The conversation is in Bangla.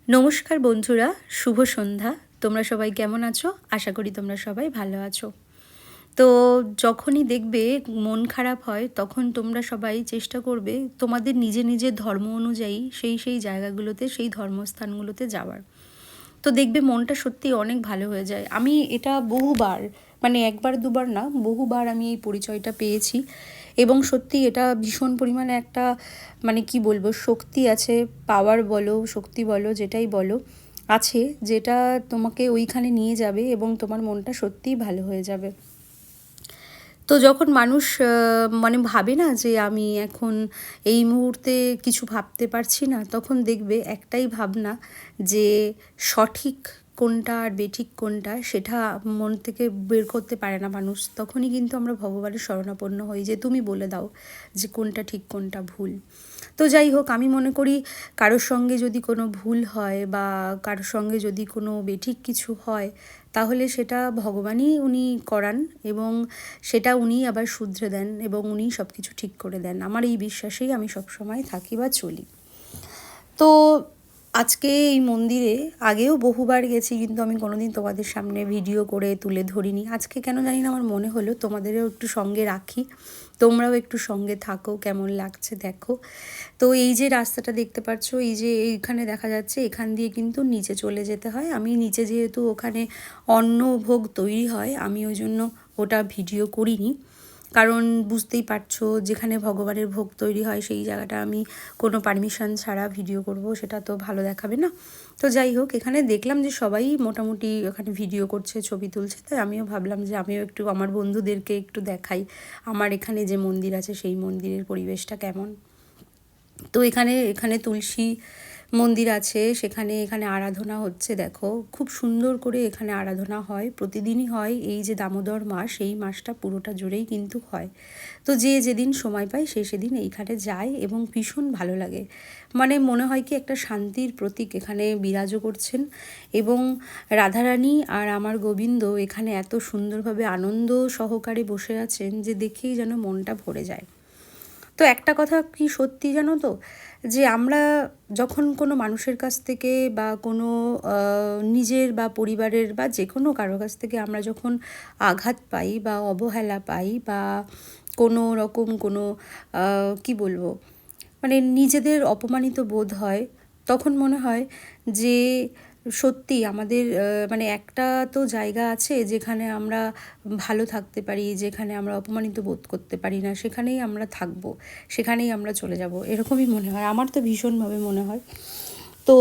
নমস্কার বন্ধুরা, শুভ সন্ধ্যা। তোমরা সবাই কেমন আছো? আশা করি তোমরা সবাই ভালো আছো। তো যখনই দেখবে মন খারাপ হয় তখন তোমরা সবাই চেষ্টা করবে তোমাদের নিজের ধর্ম অনুযায়ী সেই জায়গাগুলোতে, সেই ধর্মস্থানগুলোতে যাওয়ার। তো দেখবে মনটা সত্যি অনেক ভালো হয়ে যায়। আমি এটা বহুবার, মানে একবার দুবার না, বহুবার আমি এই পরিচয়টা পেয়েছি এবং সত্যি এটা ভীষণ পরিমাণে একটা, মানে কি বলবো, শক্তি আছে, পাওয়ার বলো, শক্তি বলো, যেটাই বলো, আছে, যেটা তোমাকে ওইখানে নিয়ে যাবে এবং তোমার মনটা সত্যিই ভালো হয়ে যাবে। তো যখন মানুষ মানে ভাবে না যে আমি এখন এই মুহূর্তে কিছু ভাবতে পারছি না, তখন দেখবে একটাই ভাবনা যে সঠিক কোনটা আর বেঠিক কোনটা সেটা মন থেকে বের করতে পারে না মানুষ। তখনই কিন্তু আমরা ভগবানের শরণাপন্ন হই যে তুমি বলে দাও যে কোনটা ঠিক কোনটা ভুল। তো যাই হোক, আমি মনে করি কারোর সঙ্গে যদি কোনো ভুল হয় বা কারোর সঙ্গে যদি কোনো বেঠিক কিছু হয়, তাহলে সেটা ভগবানই উনি করান এবং সেটা উনিই আবার শুধরে দেন এবং উনিই সব কিছু ঠিক করে দেন। আমার এই বিশ্বাসেই আমি সবসময় থাকি বা চলি। তো আজকে এই মন্দিরে আগেও বহুবার গেছি, কিন্তু আমি কোনোদিন তোমাদের সামনে ভিডিও করে তুলে ধরিনি। আজকে কেন জানি না আমার মনে হলো তোমাদেরও একটু সঙ্গে রাখি, তোমরাও একটু সঙ্গে থাকো, কেমন লাগছে দেখো। তো এই যে রাস্তাটা দেখতে পাচ্ছ, এই যে এইখানে দেখা যাচ্ছে, এখান দিয়ে কিন্তু নিচে চলে যেতে হয়। আমি নিচে, যেহেতু ওখানে অন্নভোগ তৈরি হয়, আমি ওই জন্য ওটা ভিডিও করিনি, কারণ বুঝতেই পারছো যেখানে ভগবানের ভোগ তৈরি হয় সেই জায়গাটা আমি কোনো পারমিশন ছাড়া ভিডিও করব, সেটা তো ভালো দেখাবে না। তো যাই হোক, এখানে দেখলাম যে সবাই মোটামুটি এখানে ভিডিও করছে, ছবি তুলছে, তাই আমিও ভাবলাম যে আমিও একটু আমার বন্ধুদেরকে একটু দেখাই আমার এখানে যে মন্দির আছে সেই মন্দিরের পরিবেশটা কেমন। তো এখানে এখানে তুলসী মন্দির আছে, এখানে আরাধনা হচ্ছে। দেখো খুব সুন্দর করে এখানে আরাধনা হয়, প্রতিদিনই হয়। এই যে দামোদর মাস, এই মাসটা পুরোটা জুড়েই কিন্তু হয়। তো যে যেদিন সময় পায় সে সেদিন এইখানে যায় এবং ভীষণ ভালো লাগে। মানে মনে হয় কি একটা শান্তির প্রতীক এখানে বিরাজও করছেন এবং রাধারানী আর আমার গোবিন্দ এখানে এত সুন্দরভাবে আনন্দ সহকারে বসে আছেন যে দেখেই যেন মনটা ভরে যায়। তো একটা কথা কি সত্যি জানো তো, যে আমরা যখন কোনো মানুষের কাছ থেকে বা কোনো নিজের বা পরিবারের বা যে কোনো কারো কাছ থেকে আমরা যখন আঘাত পাই বা অবহেলা পাই বা কোনো রকম কোনো কি বলবো, মানে নিজেদের অপমানিত বোধ হয়, তখন মনে হয় যে সত্যি আমাদের মানে একটা তো জায়গা আছে যেখানে আমরা ভালো থাকতে পারি, যেখানে আমরা অপমানিত বোধ করতে পারি না, সেখানেই আমরা থাকবো, সেখানেই আমরা চলে যাব, এরকমই মনে হয়। আমার তো ভীষণভাবে মনে হয়। তো